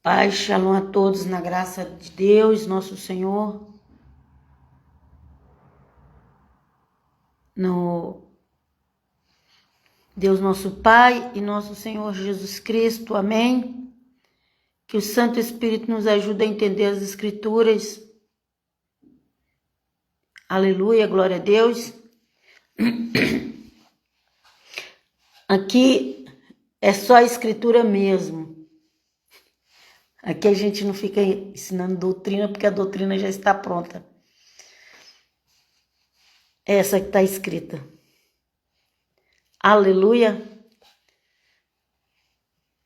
Paz, shalom a todos na graça de Deus, nosso Senhor. No Deus nosso Pai e nosso Senhor Jesus Cristo, amém? Que o Santo Espírito nos ajude a entender as Escrituras. Aleluia, glória a Deus. Aqui é só a Escritura mesmo. Aqui a gente não fica ensinando doutrina, porque a doutrina já está pronta. É essa que está escrita. Aleluia.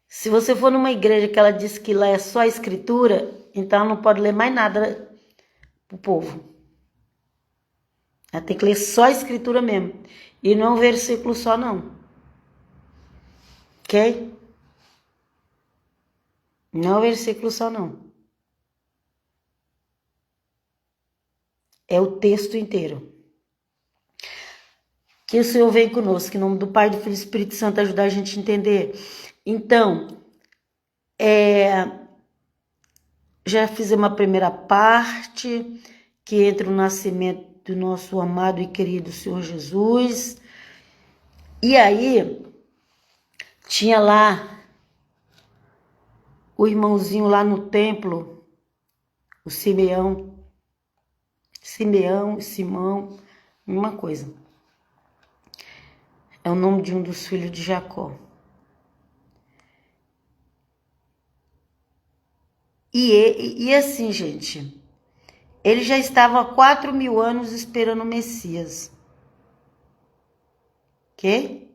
Se você for numa igreja que ela diz que lá é só a escritura, então ela não pode ler mais nada pro povo. Ela tem que ler só a escritura mesmo. E não é um versículo só, não. Ok? Não é um versículo só, não. É o texto inteiro. Que o Senhor venha conosco, que em nome do Pai, do Filho e do Espírito Santo ajudar a gente a entender. Então, já fizemos a primeira parte, que entra o nascimento do nosso amado e querido Senhor Jesus. E aí, tinha lá o irmãozinho lá no templo, o Simão, mesma coisa. É o nome de um dos filhos de Jacó. E assim, gente, ele já estava há 4.000 anos esperando o Messias. Ok?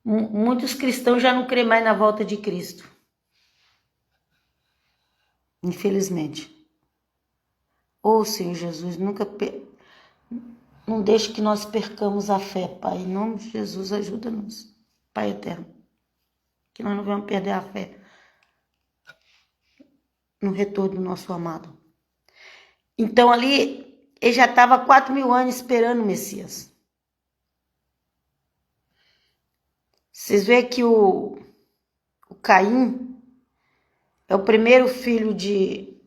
Muitos cristãos já não creem mais na volta de Cristo. Infelizmente. Ô Senhor Jesus, não deixe que nós percamos a fé, Pai. Em nome de Jesus, ajuda-nos, Pai eterno. Que nós não vamos perder a fé no retorno do nosso amado. Então ali, ele já estava há 4.000 anos esperando o Messias. Vocês veem que o Caim é o primeiro filho de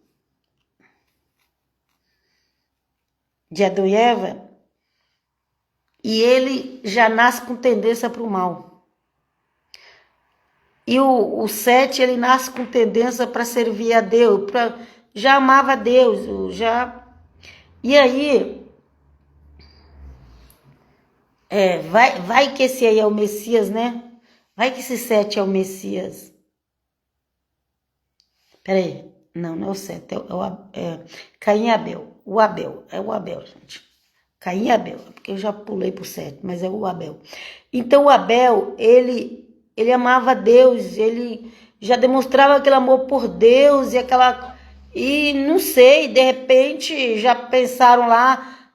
Adão e Eva, e ele já nasce com tendência para o mal. E o Sete, ele nasce com tendência para servir a Deus, já amava a Deus, já... E aí, vai que esse aí é o Messias, né? Vai que esse Sete é o Messias. Peraí, não é o Sete, Caim e Abel. É o Abel, gente. Caim e Abel, porque eu já pulei pro Sete, mas é o Abel. Então o Abel, ele amava Deus, ele já demonstrava aquele amor por Deus e não sei, de repente já pensaram lá.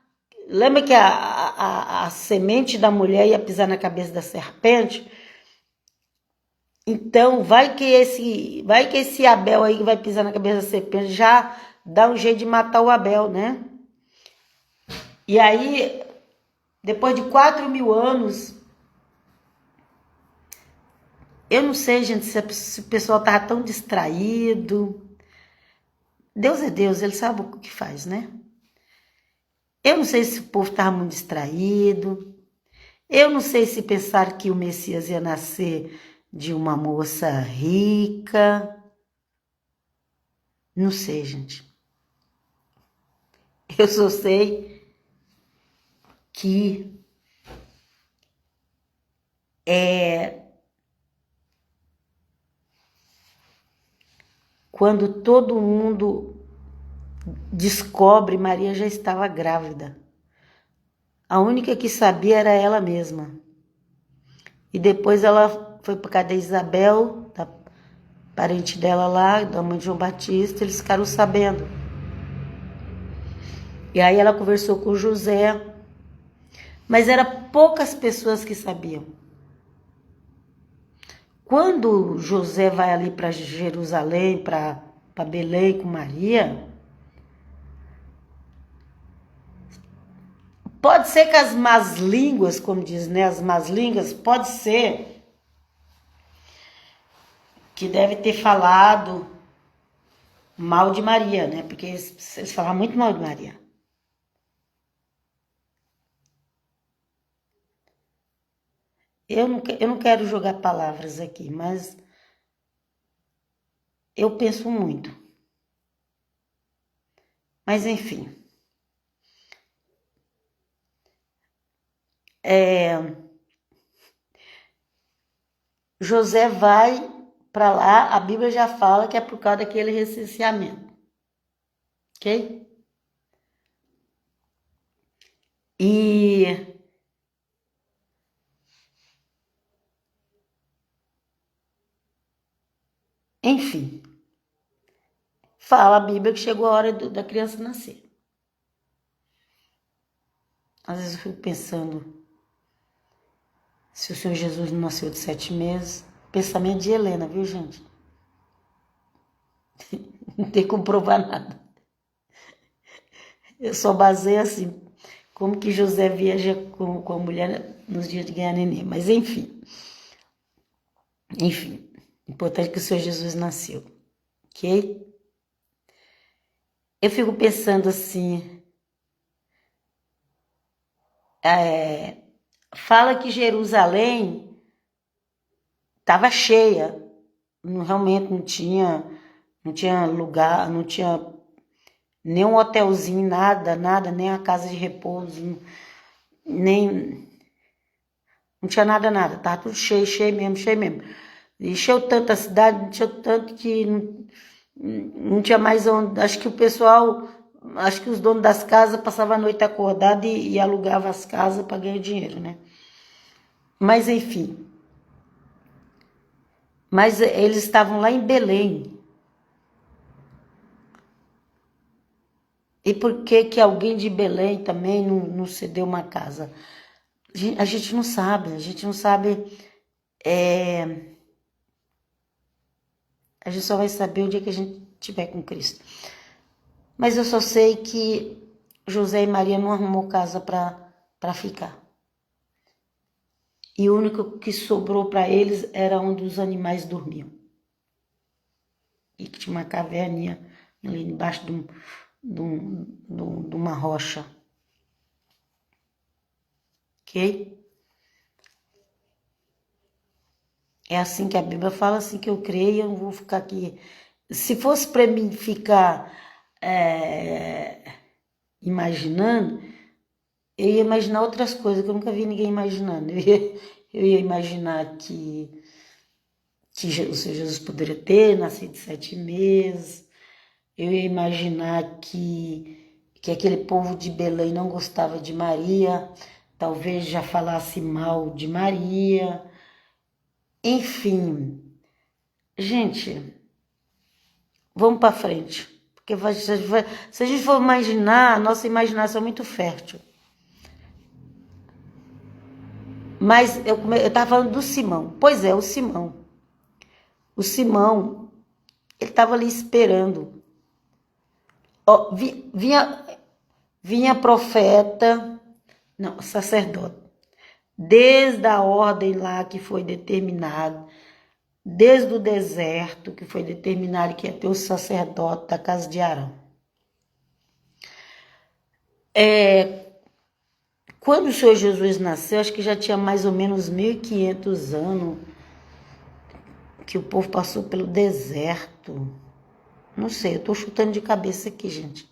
Lembra que a semente da mulher ia pisar na cabeça da serpente? Então, vai que esse Abel aí que vai pisar na cabeça da serpente já dá um jeito de matar o Abel, né? E aí, depois de 4.000 anos, eu não sei, gente, se o pessoal tava tão distraído. Deus é Deus, ele sabe o que faz, né? Eu não sei se o povo tava muito distraído. Eu não sei se pensaram que o Messias ia nascer de uma moça rica. Não sei, gente. Eu só sei que quando todo mundo descobre, Maria já estava grávida. A única que sabia era ela mesma. E depois ela foi para casa da Isabel, da parente dela lá, da mãe de João Batista, eles ficaram sabendo. E aí ela conversou com o José, mas eram poucas pessoas que sabiam. Quando José vai ali para Jerusalém, para Belém com Maria, pode ser que as más línguas, como diz, né, as más línguas, pode ser que deve ter falado mal de Maria, né? Porque eles falavam muito mal de Maria. Eu não quero jogar palavras aqui, mas eu penso muito. Mas enfim. José vai para lá, a Bíblia já fala que é por causa daquele recenseamento. Ok? E enfim, fala a Bíblia que chegou a hora da criança nascer. Às vezes eu fico pensando se o Senhor Jesus não nasceu de 7 meses. Pensamento de Helena, viu, gente? Não tem como provar nada. Eu só baseio assim, como que José viaja com a mulher nos dias de ganhar neném. Mas enfim, importante que o Senhor Jesus nasceu, ok? Eu fico pensando assim, fala que Jerusalém estava cheia, realmente não tinha lugar, não tinha nem um hotelzinho, nada, nem a casa de repouso, nem não tinha nada, tava tudo cheio mesmo. Encheu tanto a cidade, encheu tanto que não tinha mais onde. Acho que o pessoal, acho que os donos das casas passavam a noite acordado e alugavam as casas para ganhar dinheiro, né? Mas enfim. Mas eles estavam lá em Belém. E por que que alguém de Belém também não cedeu uma casa? A gente não sabe, a gente só vai saber o dia que a gente estiver com Cristo. Mas eu só sei que José e Maria não arrumou casa para ficar. E o único que sobrou para eles era onde os animais dormiam. E que tinha uma caverninha ali embaixo de uma rocha. Ok? É assim que a Bíblia fala, assim que eu creio, eu não vou ficar aqui. Se fosse para mim ficar imaginando, eu ia imaginar outras coisas que eu nunca vi ninguém imaginando. Eu ia imaginar que o Senhor Jesus poderia ter nascido de 7 meses. Eu ia imaginar que aquele povo de Belém não gostava de Maria, talvez já falasse mal de Maria. Enfim, gente, vamos para frente. Porque se a gente for imaginar, a nossa imaginação é muito fértil. Mas eu estava falando do Simão. Pois é, o Simão. O Simão, ele estava ali esperando. Ó, vinha profeta, não, sacerdote. Desde a ordem lá que foi determinada, desde o deserto que foi determinado que ia ter o sacerdote da casa de Arão. Quando o Senhor Jesus nasceu, acho que já tinha mais ou menos 1.500 anos que o povo passou pelo deserto. Não sei, eu tô chutando de cabeça aqui, gente.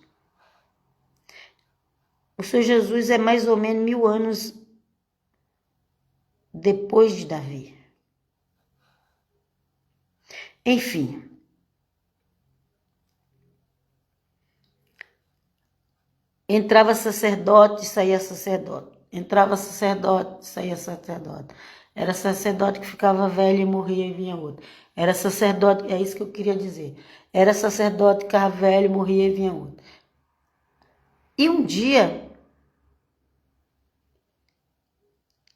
O Senhor Jesus é mais ou menos 1.000 anos depois de Davi. Enfim. Entrava sacerdote, saía sacerdote. Entrava sacerdote, saía sacerdote. Era sacerdote que ficava velho e morria e vinha outro. Era sacerdote, é isso que eu queria dizer. Era sacerdote que ficava velho, morria e vinha outro. E um dia,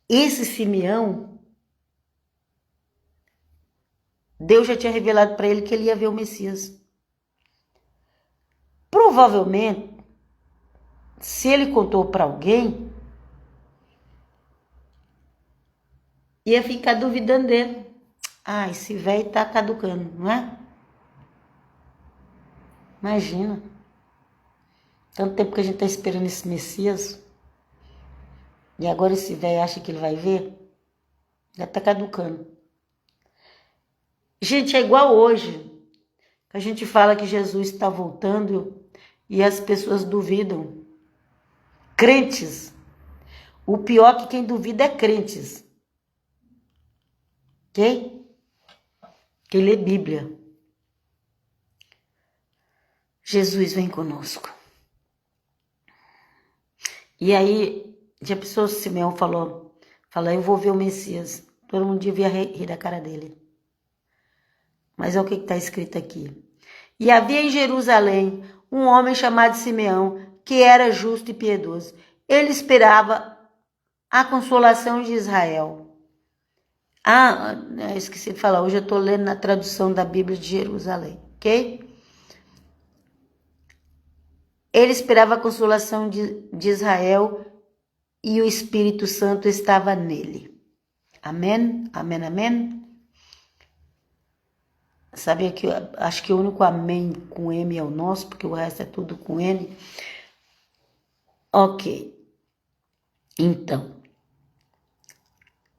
esse Simeão, Deus já tinha revelado para ele que ele ia ver o Messias. Provavelmente, se ele contou para alguém, ia ficar duvidando dele. Ah, esse velho tá caducando, não é? Imagina. Tanto tempo que a gente tá esperando esse Messias. E agora esse velho acha que ele vai ver? Já tá caducando. Gente, é igual hoje. A gente fala que Jesus está voltando e as pessoas duvidam. Crentes. O pior é que quem duvida é crentes. Ok? Quem lê Bíblia. Jesus vem conosco. E aí, já pensou, Simeão falou, eu vou ver o Messias. Todo mundo devia rir da cara dele. Mas é o que está escrito aqui. E havia em Jerusalém um homem chamado Simeão, que era justo e piedoso. Ele esperava a consolação de Israel. Eu esqueci de falar, hoje eu estou lendo na tradução da Bíblia de Jerusalém, ok? Ele esperava a consolação de Israel e o Espírito Santo estava nele. Amém? Amém, amém? Sabia que acho que o único amém com M é o nosso, porque o resto é tudo com N. Ok. Então,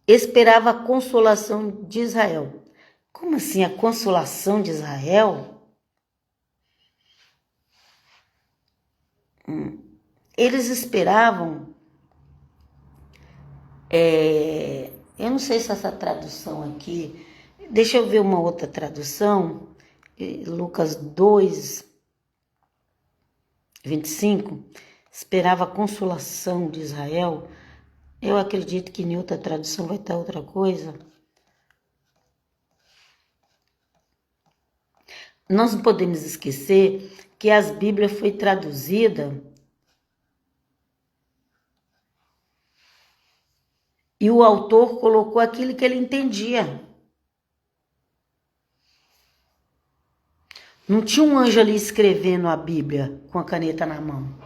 esperava a consolação de Israel. Como assim a consolação de Israel? Eles esperavam. Eu não sei se essa tradução aqui. Deixa eu ver uma outra tradução. Lucas 2, 25. Esperava a consolação de Israel. Eu acredito que em outra tradução vai estar outra coisa. Nós não podemos esquecer que as Bíblias foi traduzida e o autor colocou aquilo que ele entendia. Não tinha um anjo ali escrevendo a Bíblia com a caneta na mão.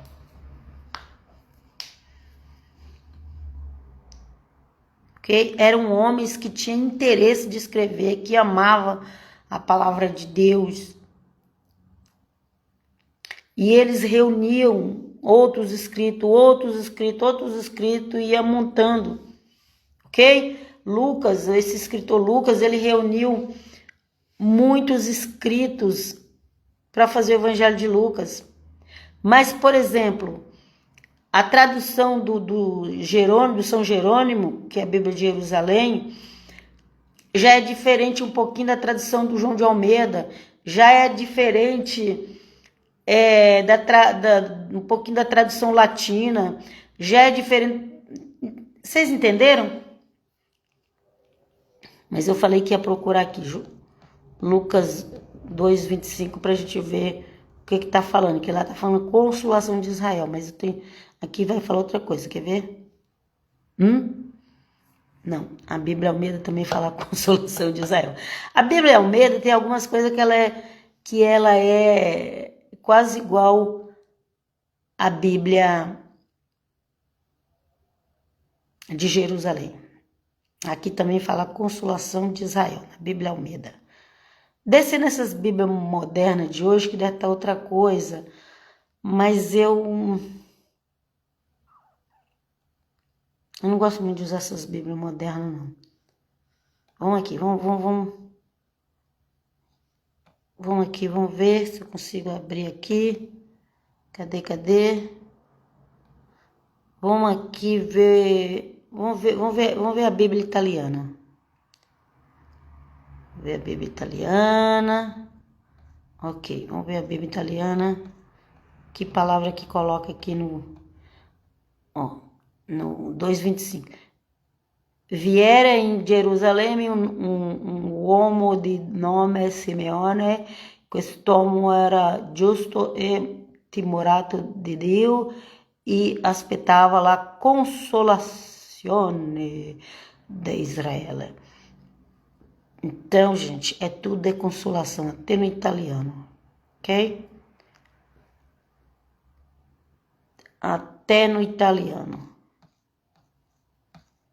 Okay? Eram homens que tinham interesse de escrever, que amavam a palavra de Deus. E eles reuniam outros escritos, e ia montando. Ok? Lucas, esse escritor Lucas, ele reuniu muitos escritos para fazer o Evangelho de Lucas. Mas, por exemplo, a tradução do Jerônimo, do São Jerônimo, que é a Bíblia de Jerusalém, já é diferente um pouquinho da tradução do João de Almeida, já é diferente um pouquinho da tradução latina, já é diferente. Vocês entenderam? Mas eu falei que ia procurar aqui, Lucas 2:25, para a gente ver o que está falando, que lá está falando consolação de Israel, mas aqui vai falar outra coisa, quer ver? Não, a Bíblia Almeida também fala consolação de Israel. A Bíblia Almeida tem algumas coisas que ela é quase igual à Bíblia de Jerusalém. Aqui também fala consolação de Israel, na Bíblia Almeida. Desce nessas Bíblias modernas de hoje, que deve estar outra coisa, mas eu não gosto muito de usar essas Bíblias modernas, não. Vamos aqui, vamos aqui, vamos ver se eu consigo abrir aqui. Cadê? Vamos aqui ver, vamos ver a Bíblia italiana. Vamos ver a Bíblia italiana. Ok, vamos ver a Bíblia italiana. Que palavra que coloca aqui no 2:25. Viera in Gerusalemme un uomo di nome Simeone, quest'uomo era giusto e timorato di Dio e aspettava la consolazione de Israele. Então, gente, é tudo de consolação, até no italiano, ok? Até no italiano.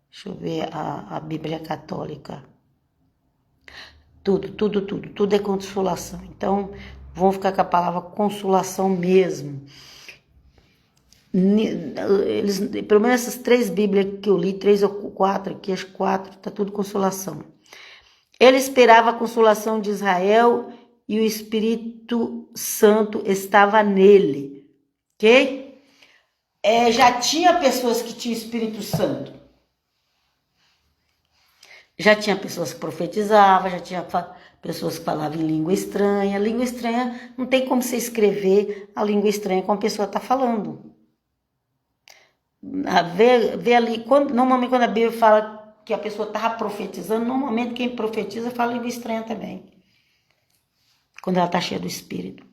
Deixa eu ver a Bíblia Católica. Tudo é consolação. Então, vamos ficar com a palavra consolação mesmo. Pelo menos essas 3 Bíblias que eu li, 3 ou 4 aqui, as 4, tá tudo consolação. Ele esperava a consolação de Israel e o Espírito Santo estava nele, ok? Já tinha pessoas que tinham Espírito Santo. Já tinha pessoas que profetizavam, já tinha pessoas que falavam em língua estranha. Língua estranha, não tem como você escrever a língua estranha como a pessoa está falando. Vê ali, normalmente quando a Bíblia fala que a pessoa estava profetizando, normalmente quem profetiza fala língua estranha também. Quando ela está cheia do Espírito.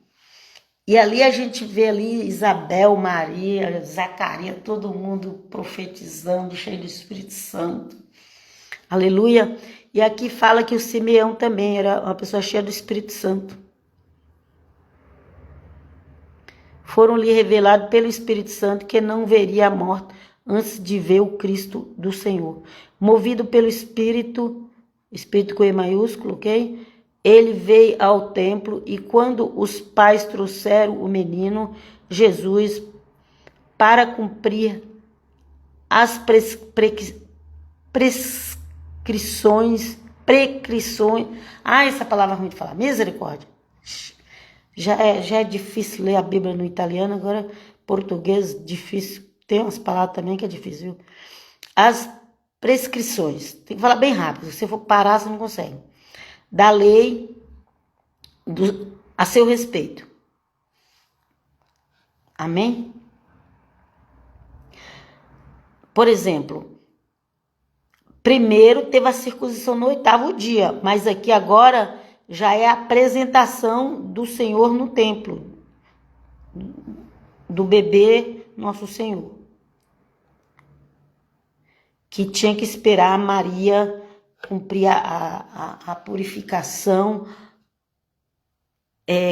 E ali a gente vê ali Isabel, Maria, Zacarias, todo mundo profetizando, cheio do Espírito Santo. Aleluia. E aqui fala que o Simeão também era uma pessoa cheia do Espírito Santo. Foram-lhe revelados pelo Espírito Santo que não veria a morte antes de ver o Cristo do Senhor. Movido pelo Espírito com E maiúsculo, ok? Ele veio ao templo e quando os pais trouxeram o menino Jesus para cumprir as prescrições, essa palavra é ruim de falar, misericórdia. Já é difícil ler a Bíblia no italiano, agora português difícil. Tem umas palavras também que é difícil, viu? As prescrições, tem que falar bem rápido, se você for parar você não consegue. Da lei a seu respeito. Amém? Por exemplo, primeiro teve a circuncisão no 8º dia, mas aqui agora já é a apresentação do Senhor no templo, do bebê nosso Senhor, que tinha que esperar Maria cumprir a purificação,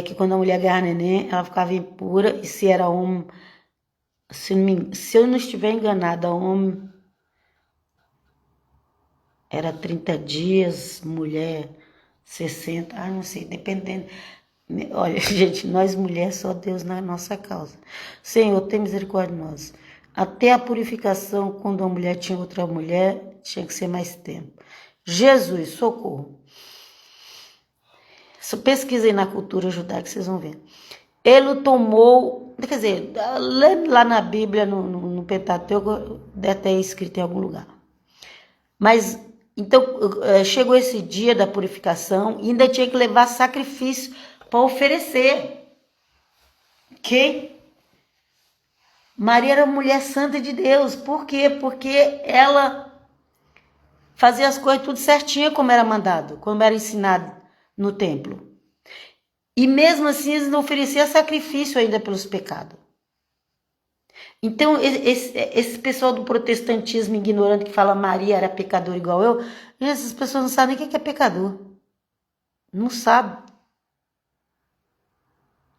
que quando a mulher ganhava neném, ela ficava impura, e se era homem, se eu não estiver enganada, homem era 30 dias, mulher 60, não sei, dependendo. Olha, gente, nós mulheres, só Deus na nossa causa. Senhor, tem misericórdia de nós. Até a purificação, quando uma mulher tinha outra mulher, tinha que ser mais tempo. Jesus, socorro. Pesquisem na cultura judaica, vocês vão ver. Ele tomou, quer dizer, lá na Bíblia, no Pentateuco, deve ter escrito em algum lugar. Mas, então, chegou esse dia da purificação e ainda tinha que levar sacrifício para oferecer. Ok? Maria era mulher santa de Deus. Por quê? Porque ela fazia as coisas tudo certinho como era mandado, como era ensinado no templo. E mesmo assim eles não ofereciam sacrifício ainda pelos pecados. Então esse pessoal do protestantismo ignorante que fala Maria era pecador igual eu, essas pessoas não sabem nem o que é pecador. Não sabe.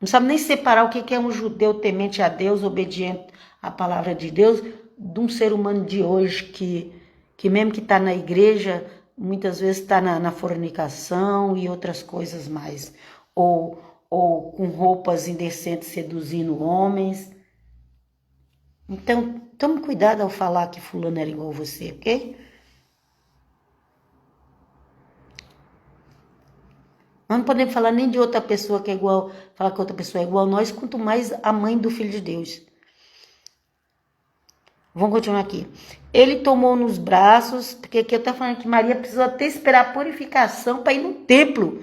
Não sabe nem separar o que é um judeu temente a Deus, obediente à palavra de Deus, de um ser humano de hoje que mesmo que está na igreja, muitas vezes está na fornicação e outras coisas mais. Ou com roupas indecentes seduzindo homens. Então, tome cuidado ao falar que fulano era igual a você, ok? Nós não podemos falar nem de outra pessoa que é igual, falar que outra pessoa é igual a nós, quanto mais a mãe do Filho de Deus. Vamos continuar aqui. Ele tomou nos braços, porque aqui eu estou falando que Maria precisou até esperar a purificação para ir no templo.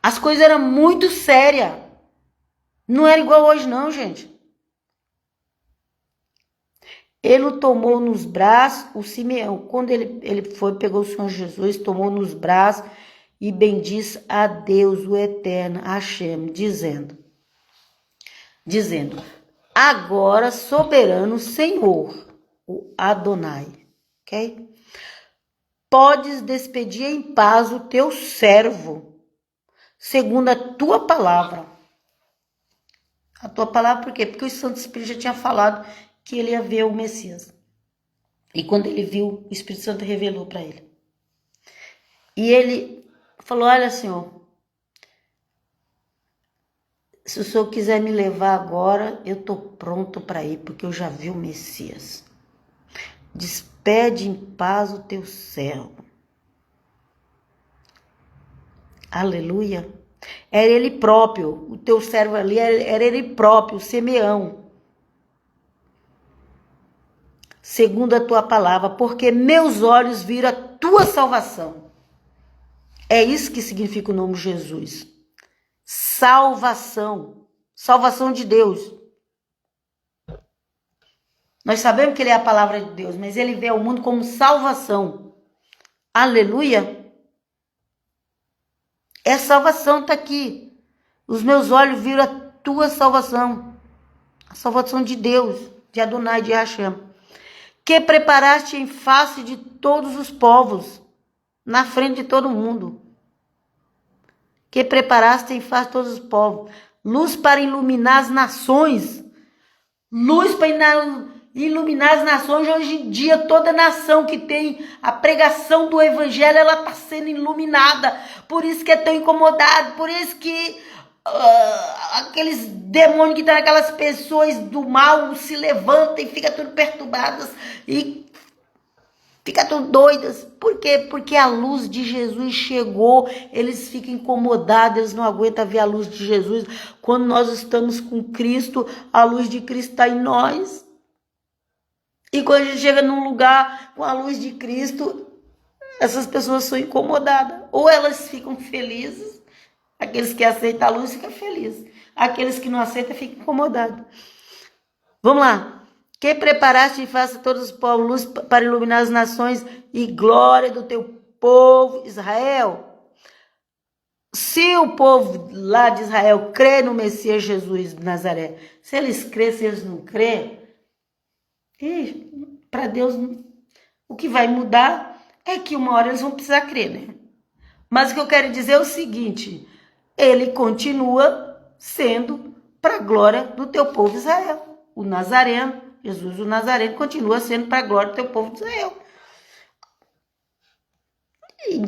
As coisas eram muito sérias. Não era igual hoje não, gente. Ele o tomou nos braços, o Simeão, quando ele foi, pegou o Senhor Jesus, tomou nos braços e bendiz a Deus, o Eterno, Hashem, dizendo, agora, soberano Senhor, o Adonai, ok? Podes despedir em paz o teu servo, segundo a tua palavra. A tua palavra por quê? Porque o Santo Espírito já tinha falado que ele ia ver o Messias. E quando ele viu, o Espírito Santo revelou para ele. E ele falou: olha, Senhor, se o Senhor quiser me levar agora, eu estou pronto para ir, porque eu já vi o Messias. Despede em paz o teu servo. Aleluia. Era ele próprio, o teu servo ali era ele próprio, o Simeão. Segundo a tua palavra, porque meus olhos viram a tua salvação. É isso que significa o nome Jesus. Salvação. Salvação de Deus. Nós sabemos que ele é a palavra de Deus, mas ele vê o mundo como salvação. Aleluia. É salvação, está aqui. Os meus olhos viram a tua salvação. A salvação de Deus, de Adonai, de Hashem. Que preparaste em face de todos os povos, na frente de todo mundo. Que preparaste em face de todos os povos. Luz para iluminar as nações. Luz para iluminar as nações. Hoje em dia, toda nação que tem a pregação do evangelho, ela está sendo iluminada. Por isso que é tão incomodado. Por isso que aqueles demônios que estão naquelas pessoas do mal se levantam e ficam tudo perturbadas. E fica tudo doidas. Por quê? Porque a luz de Jesus chegou. Eles ficam incomodados. Eles não aguentam ver a luz de Jesus. Quando nós estamos com Cristo, a luz de Cristo está em nós. E quando a gente chega num lugar com a luz de Cristo, essas pessoas são incomodadas. Ou elas ficam felizes. Aqueles que aceitam a luz ficam felizes. Aqueles que não aceitam ficam incomodados. Vamos lá. Que preparaste e faça todos os povos luz para iluminar as nações e glória do teu povo Israel. Se o povo lá de Israel crê no Messias Jesus de Nazaré, se eles crêem, se eles não crêem, para Deus, o que vai mudar é que uma hora eles vão precisar crer, né? Mas o que eu quero dizer é o seguinte, ele continua sendo para a glória do teu povo Israel. O Nazareno, Jesus o Nazareno, continua sendo para a glória do teu povo de Israel. E,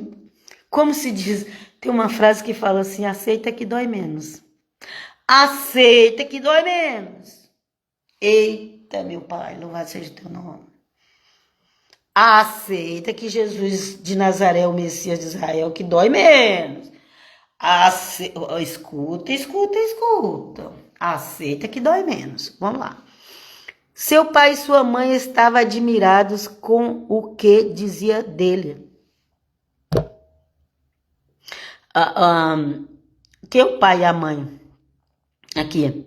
como se diz, tem uma frase que fala assim, aceita que dói menos. Aceita que dói menos. Eita, meu Pai, louvado seja o teu nome. Aceita que Jesus de Nazaré é o Messias de Israel, que dói menos. Escuta. Aceita que dói menos. Vamos lá. Seu pai e sua mãe estavam admirados com o que dizia dele. Que o pai e a mãe aqui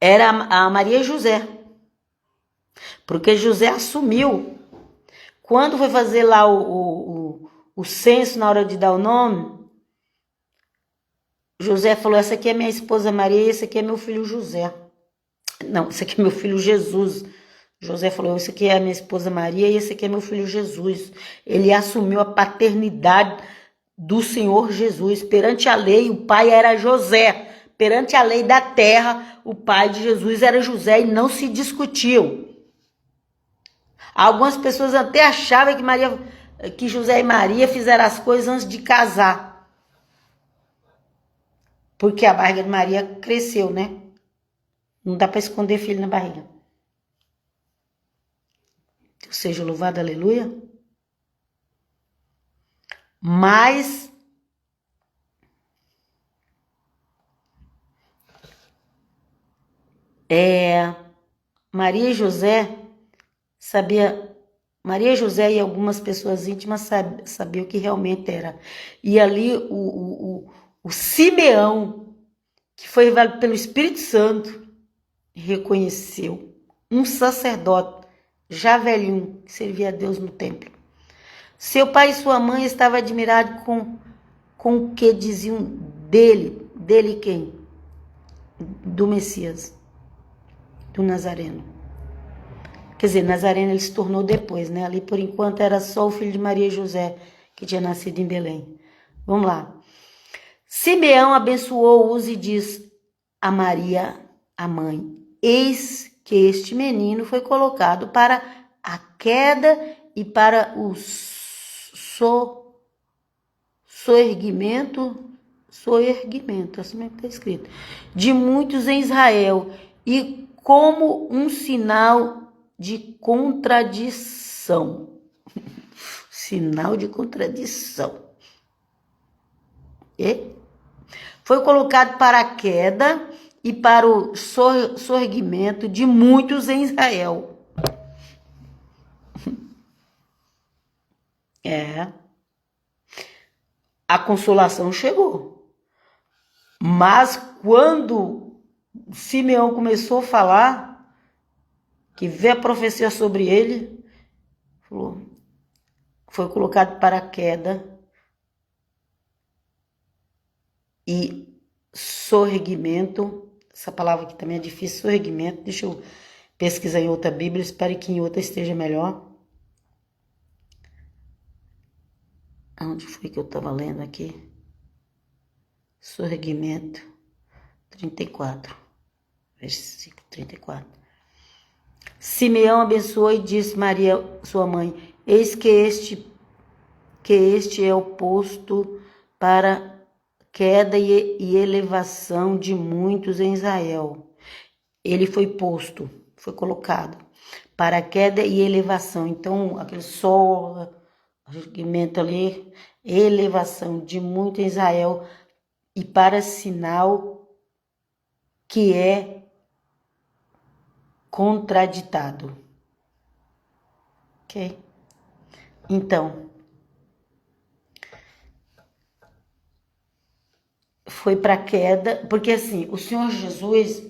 era a Maria e José. Porque José assumiu. Quando foi fazer lá o censo na hora de dar o nome, José falou, essa aqui é minha esposa Maria e esse aqui é meu filho José. Não, esse aqui é meu filho Jesus. José falou, esse aqui é a minha esposa Maria e esse aqui é meu filho Jesus. Ele assumiu a paternidade do Senhor Jesus. Perante a lei, o pai era José. Perante a lei da terra, o pai de Jesus era José e não se discutiu. Algumas pessoas até achavam que José e Maria fizeram as coisas antes de casar. Porque a barriga de Maria cresceu, né? Não dá para esconder filho na barriga. Deus seja louvado, aleluia. Mas Maria e José Maria e José e algumas pessoas íntimas sabiam o que realmente era. E ali o Simeão, que foi revelado pelo Espírito Santo, reconheceu um sacerdote, já velhinho, que servia a Deus no templo. Seu pai e sua mãe estavam admirados com o que diziam dele. Dele quem? Do Messias, do Nazareno. Quer dizer, Nazareno ele se tornou depois, né? Ali por enquanto era só o filho de Maria e José, que tinha nascido em Belém. Vamos lá. Simeão abençoou-os e diz a Maria, a mãe, eis que este menino foi colocado para a queda e para o soerguimento, assim mesmo que está escrito, de muitos em Israel, e como um sinal de contradição. Sinal de contradição. E foi colocado para a queda e para o sorgimento de muitos em Israel. A consolação chegou. Mas quando Simeão começou a falar, que vê a profecia sobre ele, falou, foi colocado para a queda e sorgimento. Essa palavra aqui também é difícil, sorgimento. Deixa eu pesquisar em outra Bíblia, espero que em outra esteja melhor. Onde foi que eu estava lendo aqui? Sorgimento 34, versículo 34. Simeão abençoou e disse Maria, sua mãe, eis que este é o posto para queda e elevação de muitos em Israel. Ele foi posto, foi colocado para queda e elevação. Então, aquele sorgimento ali, elevação de muito em Israel, e para sinal que é contraditado. Ok? Então, foi para queda, porque assim, o Senhor Jesus,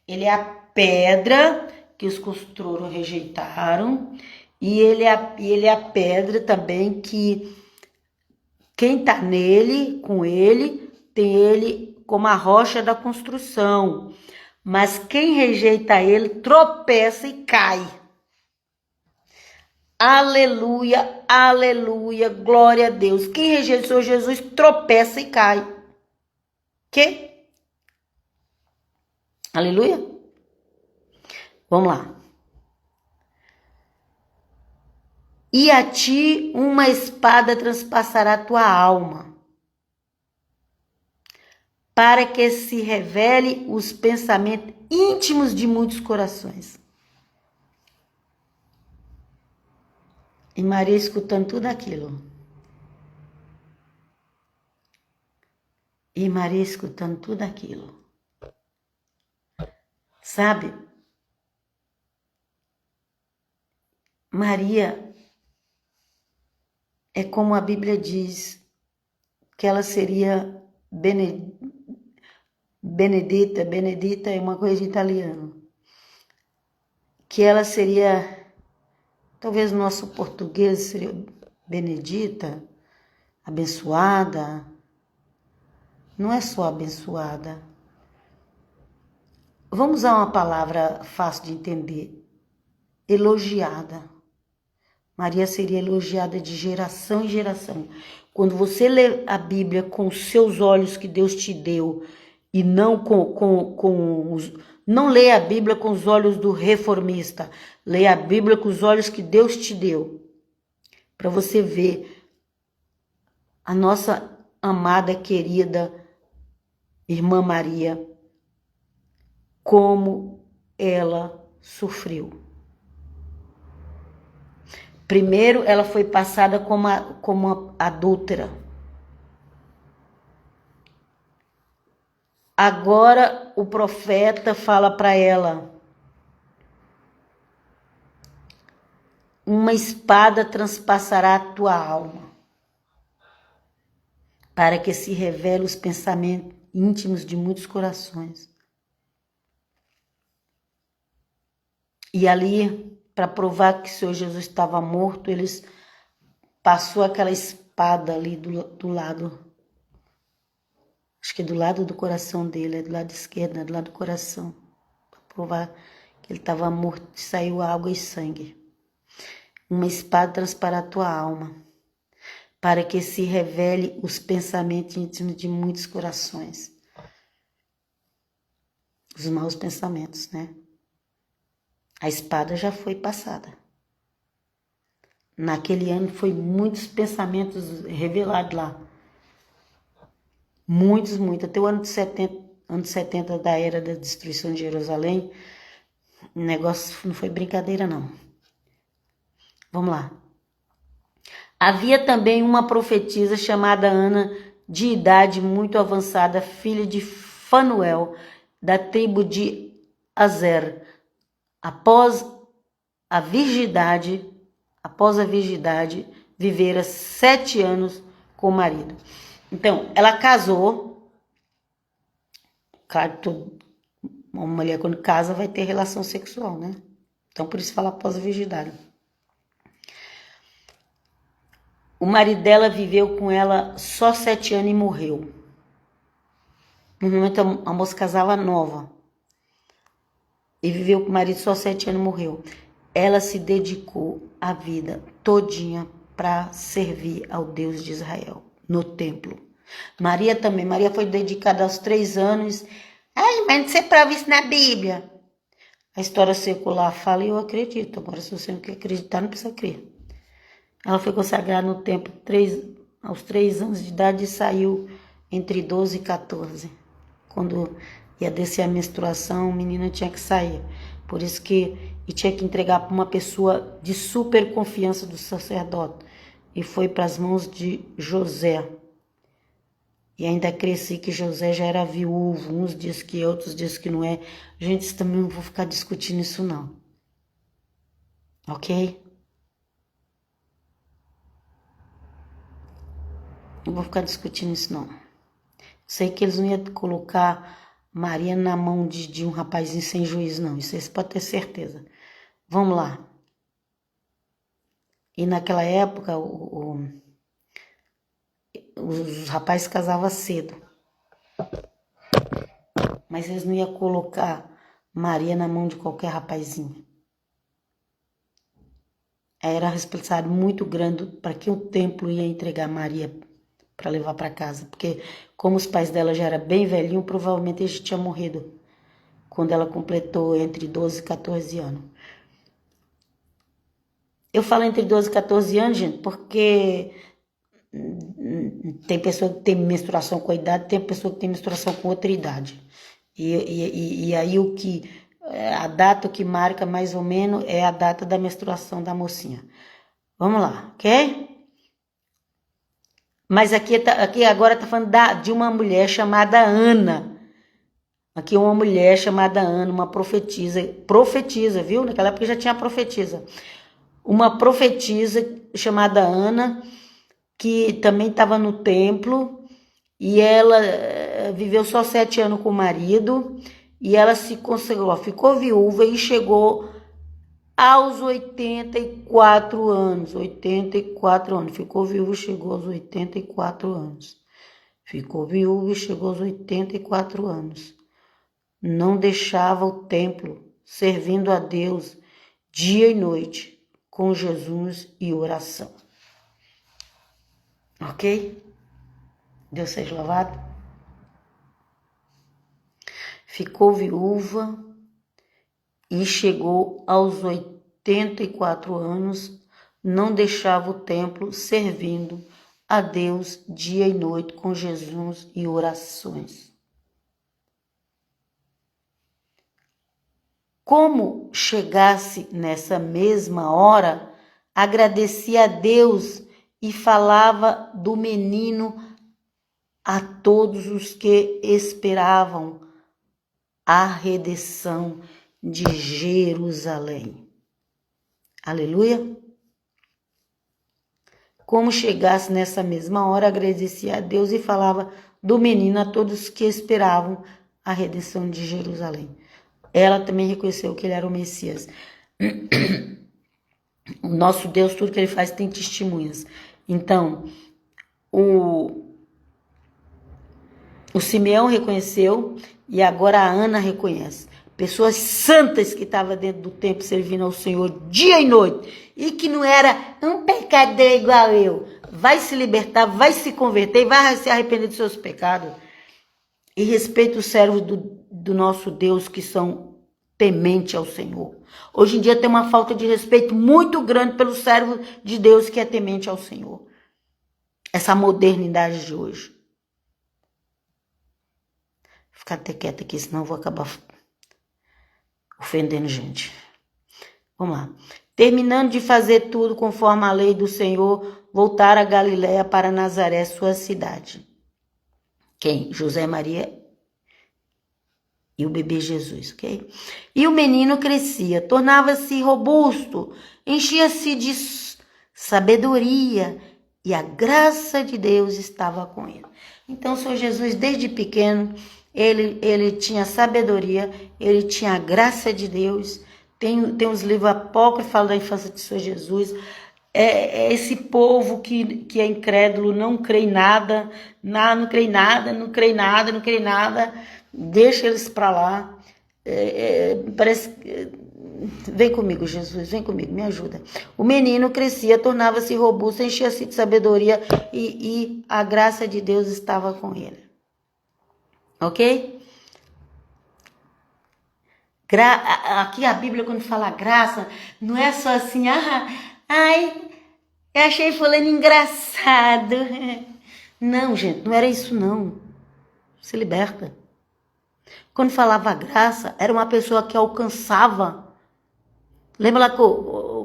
ele é a pedra que os construtores rejeitaram, e ele é a pedra também que quem está nele, com ele, tem ele como a rocha da construção. Mas quem rejeita ele, tropeça e cai. Aleluia, aleluia, glória a Deus. Quem rejeita o Senhor Jesus, tropeça e cai. Que? Aleluia? Vamos lá. E a ti uma espada transpassará a tua alma, para que se revele os pensamentos íntimos de muitos corações. E Maria escutando tudo aquilo. E Maria escutando tudo aquilo. Sabe? Maria é como a Bíblia diz, que ela seria benedita é uma coisa de italiano. Que ela seria, talvez no nosso português seria benedita, abençoada. Não é só abençoada. Vamos usar uma palavra fácil de entender. Elogiada. Maria seria elogiada de geração em geração. Quando você lê a Bíblia com os seus olhos que Deus te deu e não não lê a Bíblia com os olhos do reformista, lê a Bíblia com os olhos que Deus te deu, para você ver a nossa amada, querida irmã Maria, como ela sofreu. Primeiro, ela foi passada como adúltera. Agora, o profeta fala para ela, uma espada transpassará a tua alma, para que se revele os pensamentos íntimos de muitos corações. E ali, para provar que o Senhor Jesus estava morto, eles passou aquela espada ali do lado, acho que é do lado do coração dele, é do lado esquerdo, é do lado do coração, para provar que ele estava morto, saiu água e sangue. Uma espada transparará a tua alma, para que se revele os pensamentos íntimos de muitos corações. Os maus pensamentos, né? A espada já foi passada. Naquele ano foi muitos pensamentos revelados lá. muitos, até o ano 70 da era da destruição de Jerusalém, o negócio não foi brincadeira não. Vamos lá. Havia também uma profetisa chamada Ana, de idade muito avançada, filha de Fanuel, da tribo de Azer. Após a virgindade, vivera 7 anos com o marido. Então, ela casou. Claro, uma mulher quando casa vai ter relação sexual, né? Então, por isso fala após a virgindade. O marido dela viveu com ela só 7 anos e morreu. No momento a moça casava nova. E viveu com o marido só 7 anos e morreu. Ela se dedicou a vida todinha para servir ao Deus de Israel no templo. Maria também. Maria foi dedicada aos 3 anos. Ai, mas não sei prova isso na Bíblia. A história secular fala e eu acredito. Agora, se você não quer acreditar, não precisa crer. Ela foi consagrada no templo aos 3 anos de idade e saiu entre 12 e 14. Quando ia descer a menstruação, a menina tinha que sair. Por isso que tinha que entregar para uma pessoa de super confiança do sacerdote. E foi para as mãos de José. E ainda cresci que José já era viúvo. Uns dizem que é, outros dizem que não é. Gente, também não vou ficar discutindo isso não. Ok? Não vou ficar discutindo isso não. Sei que eles não iam colocar Maria na mão de um rapazinho sem juízo, não. Isso você pode ter certeza. Vamos lá. E naquela época, os rapazes casavam cedo. Mas eles não iam colocar Maria na mão de qualquer rapazinho. Era uma responsabilidade muito grande para que o templo ia entregar Maria para levar para casa. Porque como os pais dela já eram bem velhinhos, provavelmente eles tinham morrido quando ela completou entre 12 e 14 anos. Eu falo entre 12 e 14 anos, gente, porque tem pessoa que tem menstruação com a idade, tem pessoa que tem menstruação com outra idade. E aí a data que marca mais ou menos é a data da menstruação da mocinha. Vamos lá, ok? Mas aqui agora tá falando de uma mulher chamada Ana. Aqui uma mulher chamada Ana, uma profetisa, viu? Naquela época já tinha profetisa. Uma profetisa chamada Ana, que também estava no templo, e ela viveu só 7 anos com o marido, e ela se consagrou, ficou viúva e chegou aos 84 anos. 84 anos. Ficou viúva e chegou aos 84 anos. Ficou viúva e chegou aos 84 anos. Não deixava o templo, servindo a Deus dia e noite, com Jesus e oração. Ok? Deus seja louvado. Ficou viúva e chegou aos 84 anos, não deixava o templo, servindo a Deus dia e noite com Jesus e orações. Como chegasse nessa mesma hora, agradecia a Deus e falava do menino a todos os que esperavam a redenção de Jerusalém. Aleluia. Como chegasse nessa mesma hora, agradecia a Deus e falava do menino a todos que esperavam a redenção de Jerusalém. Ela também reconheceu que ele era o Messias. O nosso Deus, tudo que ele faz tem testemunhas. Então, o Simeão reconheceu e agora a Ana reconhece. Pessoas santas que estavam dentro do templo servindo ao Senhor dia e noite. E que não era um pecador igual eu. Vai se libertar, vai se converter, vai se arrepender dos seus pecados. E respeita os servos do nosso Deus que são tementes ao Senhor. Hoje em dia tem uma falta de respeito muito grande pelos servos de Deus que é temente ao Senhor. Essa modernidade de hoje. ficar até quieta aqui, senão eu vou acabar ofendendo gente. Vamos lá. Terminando de fazer tudo conforme a lei do Senhor, voltaram a Galiléia para Nazaré, sua cidade. Quem? José, Maria e o bebê Jesus, ok? E o menino crescia, tornava-se robusto, enchia-se de sabedoria e a graça de Deus estava com ele. Então, o Senhor Jesus, desde pequeno, ele tinha sabedoria, ele tinha a graça de Deus. Tem uns livros apócrifos que falam da infância de Senhor Jesus. É esse povo que é incrédulo, não crê em nada, não crê em nada, não crê em nada, não crê em nada, deixa eles para lá. Parece. Vem comigo, Jesus, vem comigo, me ajuda. O menino crescia, tornava-se robusto, enchia-se de sabedoria e a graça de Deus estava com ele. Ok? Aqui a Bíblia, quando fala graça, não é só assim, ai, eu achei fulano engraçado. Não, gente, não era isso não. Se liberta. Quando falava graça, era uma pessoa que alcançava. Lembra lá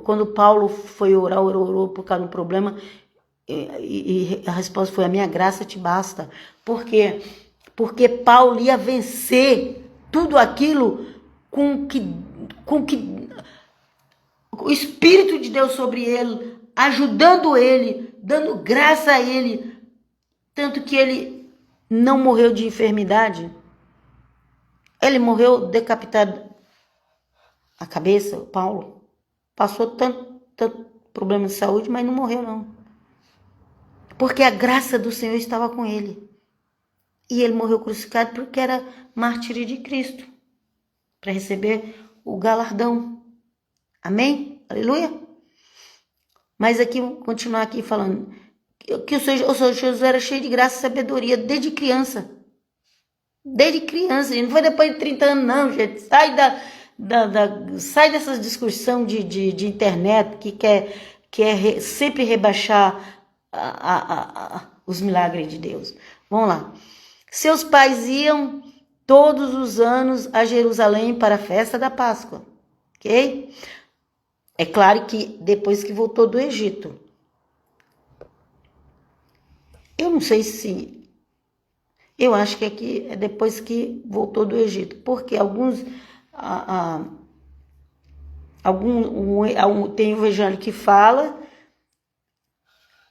quando Paulo foi orar, orou por causa de um problema, e a resposta foi: a minha graça te basta. Por quê? Porque Paulo ia vencer tudo aquilo com que o Espírito de Deus sobre ele, ajudando ele, dando graça a ele, tanto que ele não morreu de enfermidade. Ele morreu decapitado a cabeça, Paulo. Passou tanto problema de saúde, mas não morreu não. Porque a graça do Senhor estava com ele. E ele morreu crucificado porque era mártir de Cristo, para receber o galardão. Amém? Aleluia? Mas aqui, vou continuar aqui falando que o Senhor Jesus era cheio de graça e sabedoria desde criança. Desde criança, não foi depois de 30 anos não, gente. Sai sai dessas discussões de internet que quer sempre rebaixar os milagres de Deus. Vamos lá. Seus pais iam todos os anos a Jerusalém para a festa da Páscoa, ok? É claro que depois que voltou do Egito. Eu não sei se... Eu acho que aqui é depois que voltou do Egito, porque tem um evangelho que fala,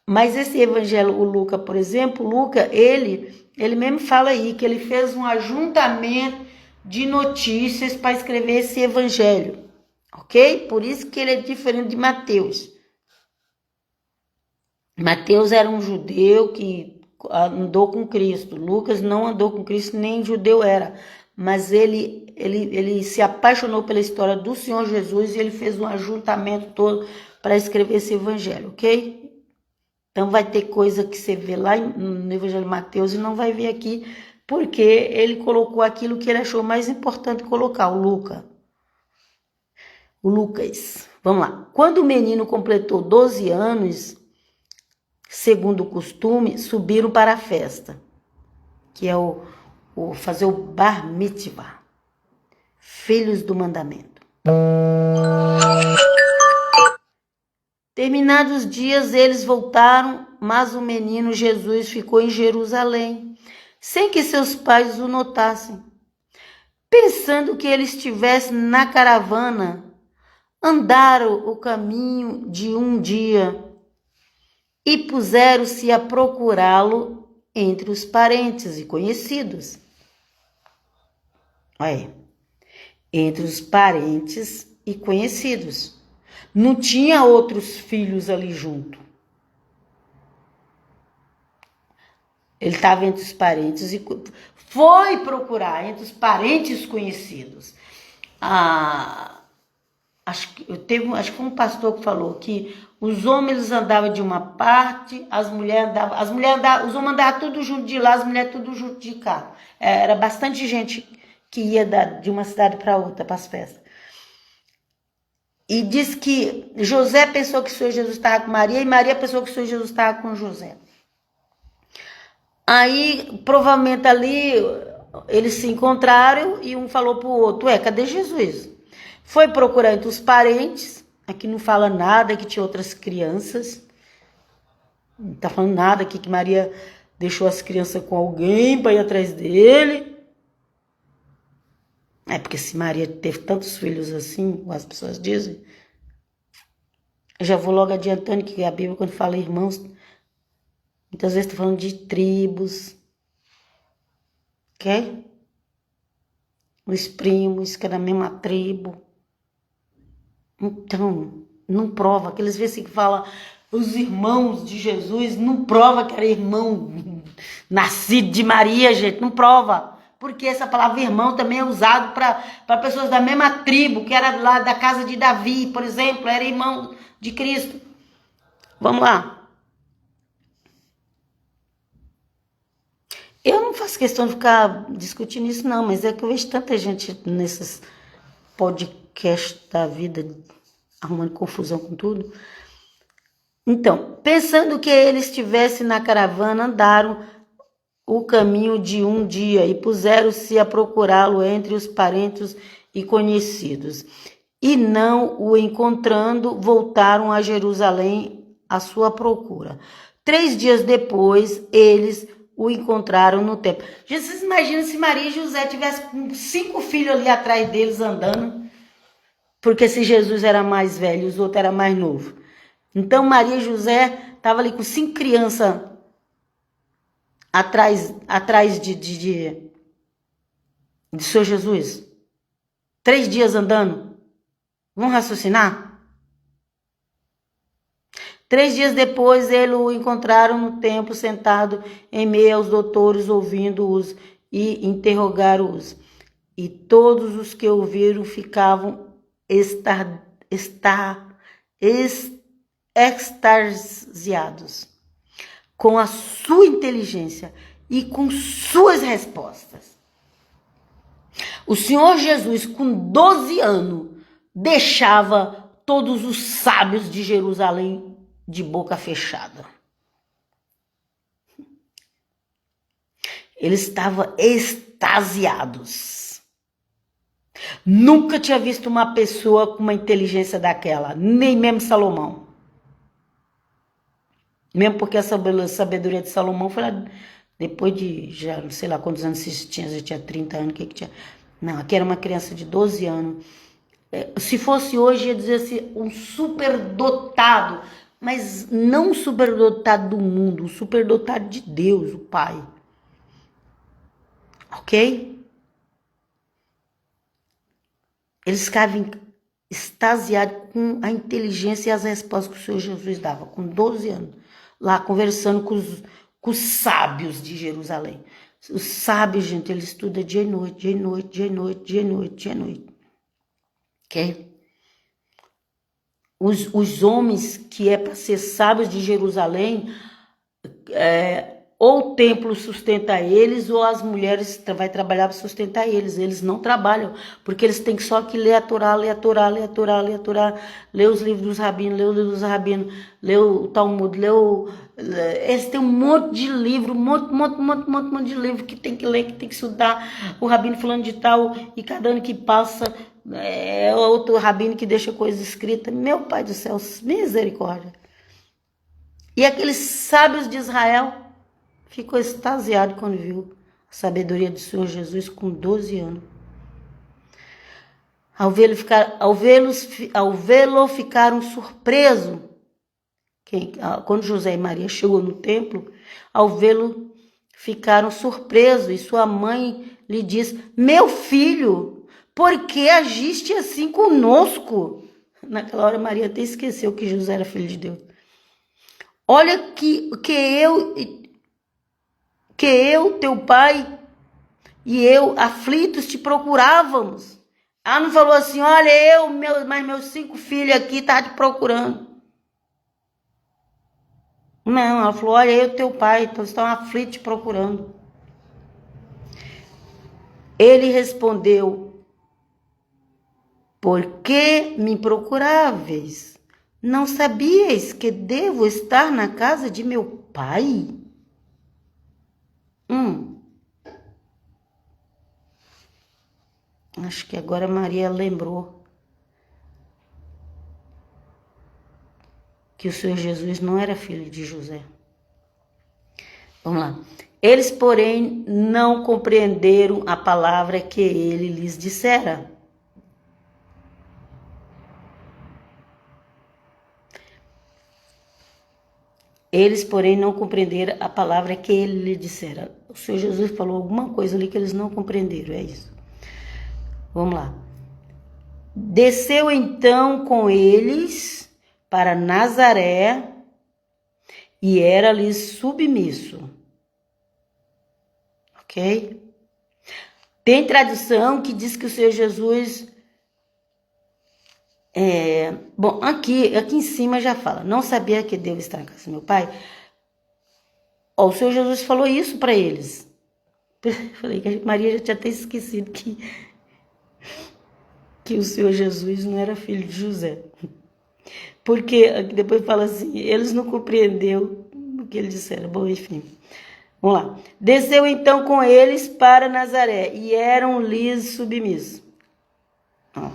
mas esse evangelho, o Lucas, por exemplo, ele mesmo fala aí que ele fez um ajuntamento de notícias para escrever esse evangelho, ok? Por isso que ele é diferente de Mateus. Mateus era um judeu que andou com Cristo. Lucas não andou com Cristo, nem judeu era. Mas ele se apaixonou pela história do Senhor Jesus e ele fez um ajuntamento todo para escrever esse evangelho, ok? Então vai ter coisa que você vê lá no evangelho de Mateus e não vai ver aqui, porque ele colocou aquilo que ele achou mais importante colocar, o Lucas. Vamos lá. Quando o menino completou 12 anos, segundo o costume, subiram para a festa, que é fazer o bar mitzvah, filhos do mandamento. Terminados os dias, eles voltaram, mas o menino Jesus ficou em Jerusalém, sem que seus pais o notassem. Pensando que ele estivesse na caravana, andaram o caminho de um dia e puseram-se a procurá-lo entre os parentes e conhecidos. Olha, entre os parentes e conhecidos. Não tinha outros filhos ali junto. Ele estava entre os parentes e foi procurar entre os parentes conhecidos. Acho que foi um pastor que falou que os homens andavam de uma parte, os homens andavam tudo junto de lá, as mulheres tudo junto de cá. Era bastante gente que ia de uma cidade para outra, para as festas. E diz que José pensou que o Senhor Jesus estava com Maria e Maria pensou que o Senhor Jesus estava com José. Aí, provavelmente ali, eles se encontraram e um falou pro outro, cadê Jesus? Foi procurar entre os parentes, aqui não fala nada que tinha outras crianças, não tá falando nada aqui que Maria deixou as crianças com alguém para ir atrás dele. Porque se Maria teve tantos filhos assim, as pessoas dizem, eu já vou logo adiantando que a Bíblia, quando fala irmãos, muitas vezes está falando de tribos, ok? Os primos, que é da mesma tribo. Então, não prova. Aqueles versículos que falam os irmãos de Jesus, não prova que era irmão nascido de Maria, gente. Não prova. Porque essa palavra irmão também é usado para pessoas da mesma tribo, que era lá da casa de Davi, por exemplo, era irmão de Cristo. Vamos lá. Eu não faço questão de ficar discutindo isso, não, mas é que eu vejo tanta gente nesses podcasts da vida arrumando confusão com tudo. Então, pensando que eles estivessem na caravana, andaram o caminho de um dia e puseram-se a procurá-lo entre os parentes e conhecidos. E não o encontrando, voltaram a Jerusalém à sua procura. 3 dias depois, eles o encontraram no templo. Vocês imaginam se Maria e José tivessem 5 filhos ali atrás deles andando? Porque se Jesus era mais velho e os outros eram mais novos. Então Maria e José estavam ali com 5 crianças atrás de seu Jesus. 3 dias andando. Vamos raciocinar? 3 dias depois, eles o encontraram no templo, sentado em meio aos doutores, ouvindo-os e interrogaram-os. E todos os que ouviram ficavam extasiados com a sua inteligência e com suas respostas. O Senhor Jesus, com 12 anos, deixava todos os sábios de Jerusalém de boca fechada. Eles estavam extasiados. Nunca tinha visto uma pessoa com uma inteligência daquela, nem mesmo Salomão. Mesmo porque a sabedoria de Salomão foi lá depois de, já não sei lá quantos anos tinha, já tinha 30 anos, o que tinha? Não, aqui era uma criança de 12 anos. Se fosse hoje, ia dizer assim, um superdotado, mas não um superdotado do mundo, um superdotado de Deus, o Pai. Ok? Eles ficavam extasiados com a inteligência e as respostas que o Senhor Jesus dava, com 12 anos, lá conversando com os sábios de Jerusalém. Os sábios, gente, eles estudam dia e noite, dia e noite, dia e noite, dia e noite, dia e noite. Ok? Os homens que é para ser sábios de Jerusalém, ou o templo sustenta eles, ou as mulheres vai trabalhar para sustentar eles. Eles não trabalham, porque eles têm que só que ler a Torá, ler os livros dos rabinos, ler o Talmud, eles têm um monte de livro, um monte de livro que tem que ler, que tem que estudar. O rabino falando de tal, e cada ano que passa, outro rabino que deixa coisa escrita. Meu Pai do céu, misericórdia. E aqueles sábios de Israel ficou extasiado quando viu a sabedoria do Senhor Jesus com 12 anos. Ao vê-lo ficaram surpresos. Quando José e Maria chegou no templo, ao vê-lo ficaram surpresos. E sua mãe lhe disse: meu filho, por que agiste assim conosco? Naquela hora Maria até esqueceu que José era filho de Deus. Olha que eu, teu pai e eu, aflitos, te procurávamos. Ela não falou assim, olha, mas meus 5 filhos aqui tá te procurando. Não, ela falou, olha, eu, teu pai, então estão aflitos te procurando. Ele respondeu, por que me procuráveis? Não sabíeis que devo estar na casa de meu pai? Acho que agora Maria lembrou que o Senhor Jesus não era filho de José. Vamos lá. Eles, porém, não compreenderam a palavra que ele lhes dissera. Eles, porém, não compreenderam a palavra que ele lhe dissera. O Senhor Jesus falou alguma coisa ali que eles não compreenderam, é isso. Vamos lá. Desceu então com eles para Nazaré e era-lhes submisso. Ok? Tem tradução que diz que o Senhor Jesus... Bom, aqui em cima já fala, não sabia que devo estar na casa do meu pai. Ó, o Senhor Jesus falou isso para eles. Falei que a Maria já tinha até esquecido que o Senhor Jesus não era filho de José. Porque depois fala assim, eles não compreenderam o que eles disseram. Bom, enfim. Vamos lá. Desceu então com eles para Nazaré e eram-lhes submissos. Ó.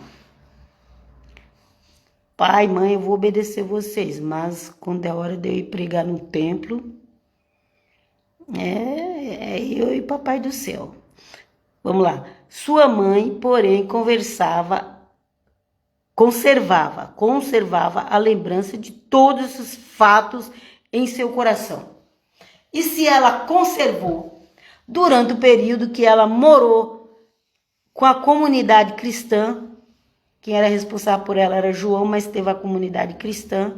Pai, mãe, eu vou obedecer vocês, mas quando é hora de eu ir pregar no templo, é eu e papai do céu. Vamos lá. Sua mãe, porém, conservava a lembrança de todos os fatos em seu coração. E se ela conservou durante o período que ela morou com a comunidade cristã, quem era responsável por ela era João, mas teve a comunidade cristã.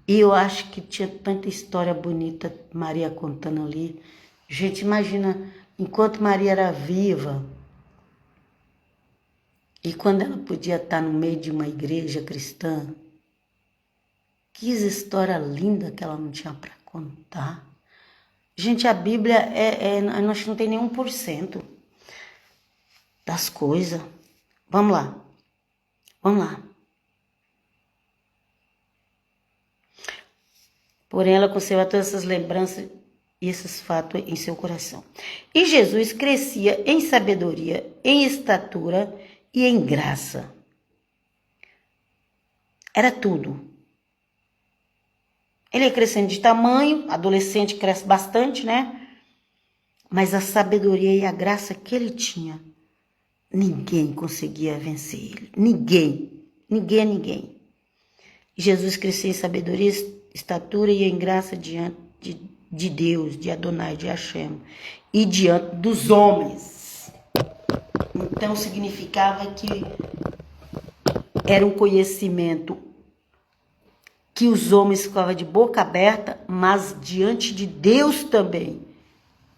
E eu acho que tinha tanta história bonita Maria contando ali. Gente, imagina, enquanto Maria era viva, e quando ela podia estar no meio de uma igreja cristã, que história linda que ela não tinha para contar. Gente, a Bíblia nós não tem nem 1% das coisas. Vamos lá. Porém, ela conserva todas essas lembranças e esses fatos em seu coração. E Jesus crescia em sabedoria, em estatura e em graça. Era tudo. Ele ia crescendo de tamanho, adolescente cresce bastante, né? Mas a sabedoria e a graça que ele tinha, ninguém conseguia vencer ele. Ninguém. Jesus crescia em sabedoria, estatura e em graça diante de Deus, de Adonai, de Hashem, e diante dos homens. Então significava que era um conhecimento que os homens ficavam de boca aberta, mas diante de Deus também.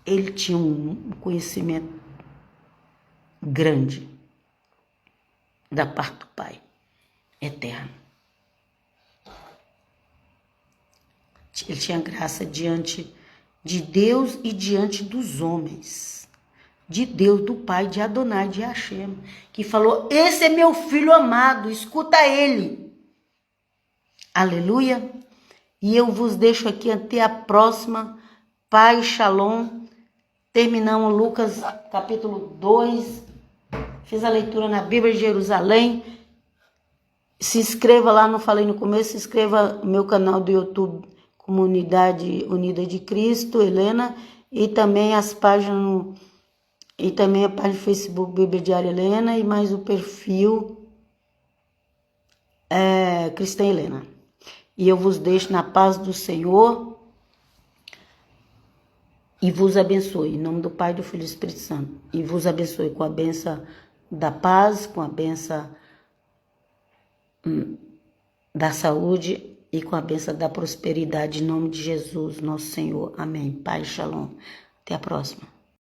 Ele tinha um conhecimento grande da parte do Pai eterno. Ele tinha graça diante de Deus e diante dos homens. De Deus, do Pai, de Adonai, de Hashem, que falou, esse é meu filho amado, escuta ele. Aleluia. E eu vos deixo aqui até a próxima. Pai, Shalom. Terminamos Lucas capítulo 2. Fiz a leitura na Bíblia de Jerusalém. Se inscreva lá, não falei no começo, se inscreva no meu canal do YouTube, Comunidade Unida de Cristo, Helena, e também as páginas, e também a página do Facebook Bíblia Diária Helena, e mais o perfil Cristã Helena. E eu vos deixo na paz do Senhor e vos abençoe, em nome do Pai, do Filho e do Espírito Santo. E vos abençoe com a bênção da paz, com a bênção da saúde e com a bênção da prosperidade, em nome de Jesus, nosso Senhor. Amém. Pai, Shalom. Até a próxima.